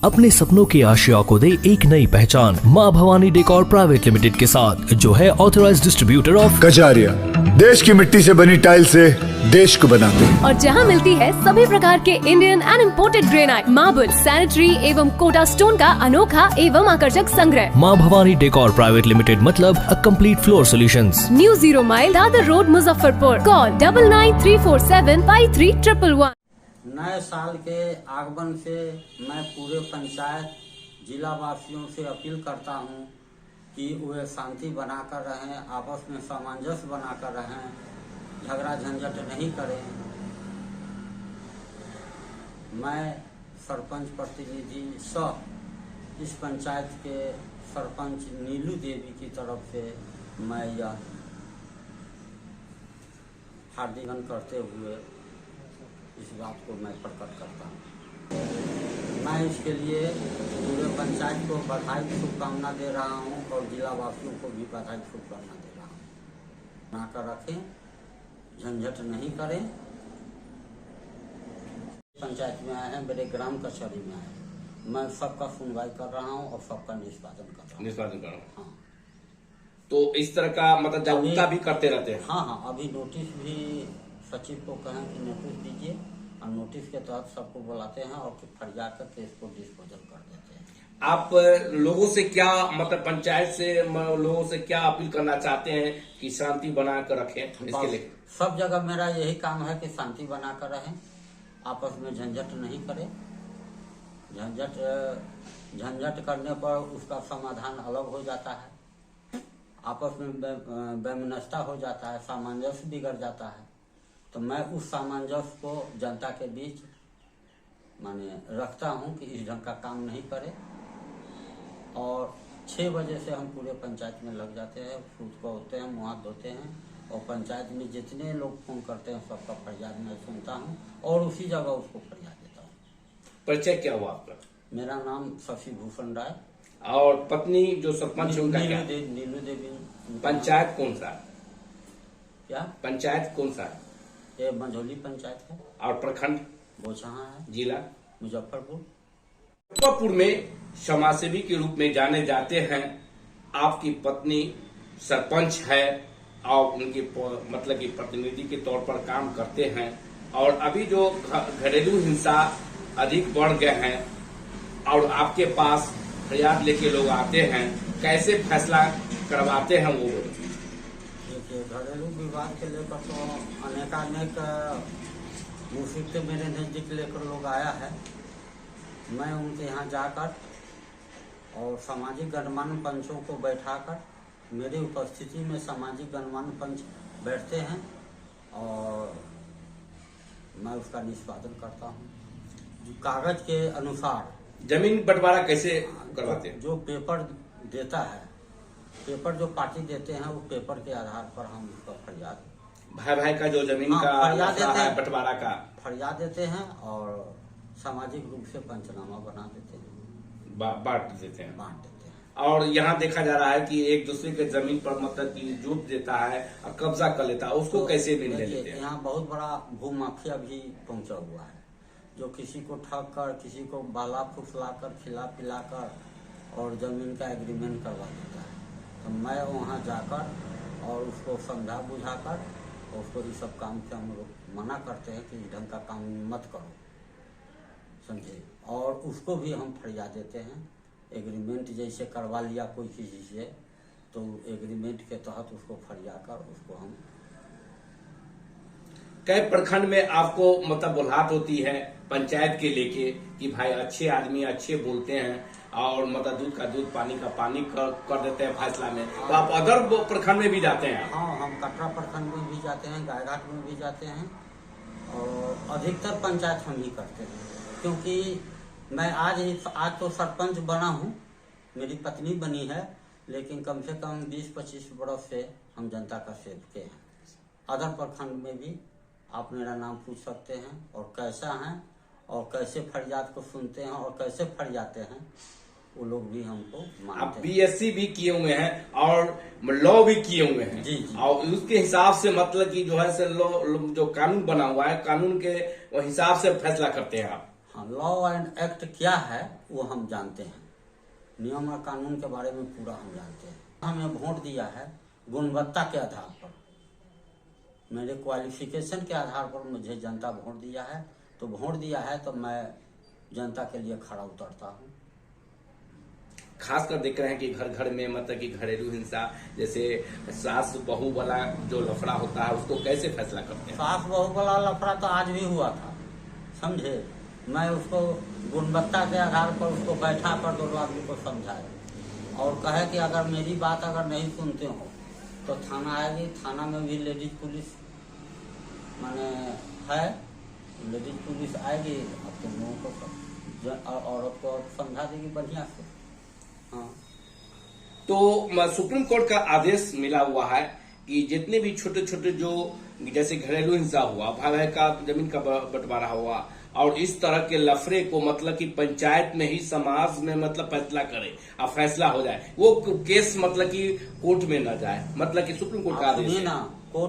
अपने सपनों की आशिया को दे एक नई पहचान माँ भवानी डेकोर प्राइवेट लिमिटेड के साथ, जो है ऑथराइज्ड डिस्ट्रीब्यूटर ऑफ कजारिया। देश की मिट्टी से बनी टाइल से देश को बनाते हैं। और जहाँ मिलती है सभी प्रकार के Indian and imported granite, marble, sanitary एवं कोटा स्टोन का अनोखा एवं आकर्षक संग्रह। माँ भवानी डेकोर प्राइवेट लिमिटेड मतलब a complete floor solutions. New 0 mile Dadar road, Muzaffarpur. Call 9934753111। नए साल के आगमन से मैं पूरे पंचायत जिला वासियों से अपील करता हूं कि वे शांति बनाकर रहें, आपस में सामंजस्य बनाकर रहें, झगड़ा झंझट नहीं करें। मैं सरपंच प्रतिनिधि सह इस पंचायत के सरपंच नीलू देवी की तरफ से मैं यह हार्दिक करते हुए इस बात को मैं प्रकट करता हूँ। मैं इसके लिए पूरे पंचायत को बधाई शुभकामना दे रहा हूँ और जिला वासियों को भी बधाई शुभकामना दे रहा हूँ। बनाकर रखें, झंझट नहीं करें। पंचायत में आए हैं, मेरे ग्राम कचहरी में आए हैं। मैं सबका सुनवाई कर रहा हूँ और सबका निष्पादन कर रहा हूँ। हाँ। तो इस तरह का मतलब जागरूकता भी करते रहते हैं। हाँ, अभी नोटिस भी सचिव को कहें कि नोटिस दीजिए और नोटिस के तहत सबको बुलाते हैं और फरियाद करके इसको डिस्पोजल कर देते हैं। आप लोगों से क्या मतलब पंचायत से लोगों से क्या अपील करना चाहते हैं कि शांति बना कर रखें? इसके लिए सब जगह मेरा यही काम है कि शांति बना कर रहें, आपस में झंझट नहीं करें। झंझट करने पर उसका समाधान अलग हो जाता है, आपस में वैमनस्यता हो जाता है, सामंजस्य बिगड़ जाता है। तो मैं उस सामंजस्य को जनता के बीच माने रखता हूं कि इस ढंग का काम नहीं करे। और 6 बजे से हम पूरे पंचायत में लग जाते हैं, सूत को होते हैं, मुँह हाथ धोते हैं और पंचायत में जितने लोग फोन करते हैं सबका फरियाद मैं सुनता हूं और उसी जगह उसको फरियाद देता हूं। परिचय क्या हुआ आपका? मेरा नाम शशि भूषण राय और पत्नी जो सरपंच उनका क्या? नीलू देवी। पंचायत कौन सा? क्या पंचायत कौन सा? ये मंझौली पंचायत है। और प्रखंड? बोचहा है। जिला? मुजफ्फरपुर। मुजफ्फरपुर में समाजसेवी के रूप में जाने जाते हैं। आपकी पत्नी सरपंच है और उनके मतलब कि प्रतिनिधि के तौर पर काम करते हैं। और अभी जो घरेलू हिंसा अधिक बढ़ गए हैं और आपके पास फरियाद लेके लोग आते हैं, कैसे फैसला करवाते हैं वो? देखिए, घरेलू विवाद के लेकर तो अनेकानेक मुसीबतें मेरे नजदीक लेकर लोग आया है। मैं उनके यहाँ जाकर और सामाजिक गणमान्य पंचों को बैठाकर मेरी उपस्थिति में सामाजिक गणमान्य पंच बैठते हैं और मैं उसका निष्पादन करता हूँ कागज के अनुसार। जमीन बंटवारा कैसे करवाते हैं? जो पेपर देता है, पेपर जो पार्टी देते हैं वो पेपर के आधार पर हम उसका फरियाद भाई का जो जमीन का फरियाद देते हैं, बंटवारा का फरियाद देते हैं और सामाजिक रूप से पंचनामा बना देते हैं, बांट देते हैं। और यहाँ देखा जा रहा है कि एक दूसरे के जमीन पर मतलब कि जोत देता है और कब्जा कर लेता है, उसको कैसे निर्णय लेते हैं? यहाँ बहुत बड़ा भूमाफिया भी पहुंचा हुआ है, जो किसी को ठग कर, किसी को बाला फुसला कर, खिला पिला कर और जमीन का एग्रीमेंट करवा देता है। तो मैं वहाँ जाकर और उसको समझा बुझाकर उसको इस सब काम से हम लोग मना करते हैं कि इस ढंग का काम मत करो, समझे। और उसको भी हम फरियाद देते हैं। एग्रीमेंट जैसे करवा लिया कोई किसी से तो एग्रीमेंट के तहत उसको फरियाद कर उसको हम। कई प्रखंड में आपको मतलब बुलाहट होती है पंचायत के लेके कि भाई अच्छे आदमी अच्छे बोलते हैं और मतलब दूध का दूध पानी का पानी कर देते हैं फैसला में। तो आप अदर प्रखंड में भी जाते हैं? हाँ, हम कटरा प्रखंड में भी जाते हैं, गायघाट में भी जाते हैं और अधिकतर पंचायत हम ही करते हैं। क्योंकि मैं आज तो सरपंच बना हूँ, मेरी पत्नी बनी है, लेकिन कम से कम 20-25 बरस से हम जनता का सेवक हैं। अदर प्रखंड में भी आप मेरा नाम पूछ सकते हैं और कैसा है और कैसे फरियाद को सुनते हैं और कैसे फरियाते हैं, वो लोग भी हमको मानते हैं। आप बीएससी भी किए हुए हैं और लॉ भी किए हुए हैं। जी। और उसके हिसाब से मतलब कि जो है से लॉ जो कानून बना हुआ है, कानून के हिसाब से फैसला करते हैं आप। हाँ, लॉ एंड एक्ट क्या है वो हम जानते हैं, नियम और कानून के बारे में पूरा हम जानते हैं। हमें वोट दिया है गुणवत्ता के आधार पर, मेरे क्वालिफिकेशन के आधार पर मुझे जनता वोट दिया है, तो वोट दिया है तो मैं जनता के लिए खड़ा उतरता हूँ। खासकर देख रहे हैं कि घर घर में मतलब कि घरेलू हिंसा, जैसे सास बहू वाला जो लफड़ा होता है उसको कैसे फैसला करते हैं? सास बहू वाला लफड़ा तो आज भी हुआ था, समझे। मैं उसको गुणवत्ता के आधार पर उसको बैठा कर दोनों आदमी को समझाया और कहे कि अगर मेरी बात अगर नहीं सुनते हो तो थाना आएगी, थाना में भी लेडीज पुलिस माने है, लेडीज पुलिस आएगी, अब तुम लोगों को औरत को समझा देगी बढ़िया से। हाँ, तो सुप्रीम कोर्ट का आदेश मिला हुआ है कि जितने भी छोटे छोटे जो जैसे घरेलू हिंसा हुआ, भाई भाई का जमीन का बंटवारा हुआ और इस तरह के लफड़े को मतलब कि पंचायत में ही समाज में मतलब फैसला करे और फैसला हो जाए, वो केस मतलब कि कोर्ट में न जाए, मतलब कि सुप्रीम कोर्ट का आदेश है। कोर्ट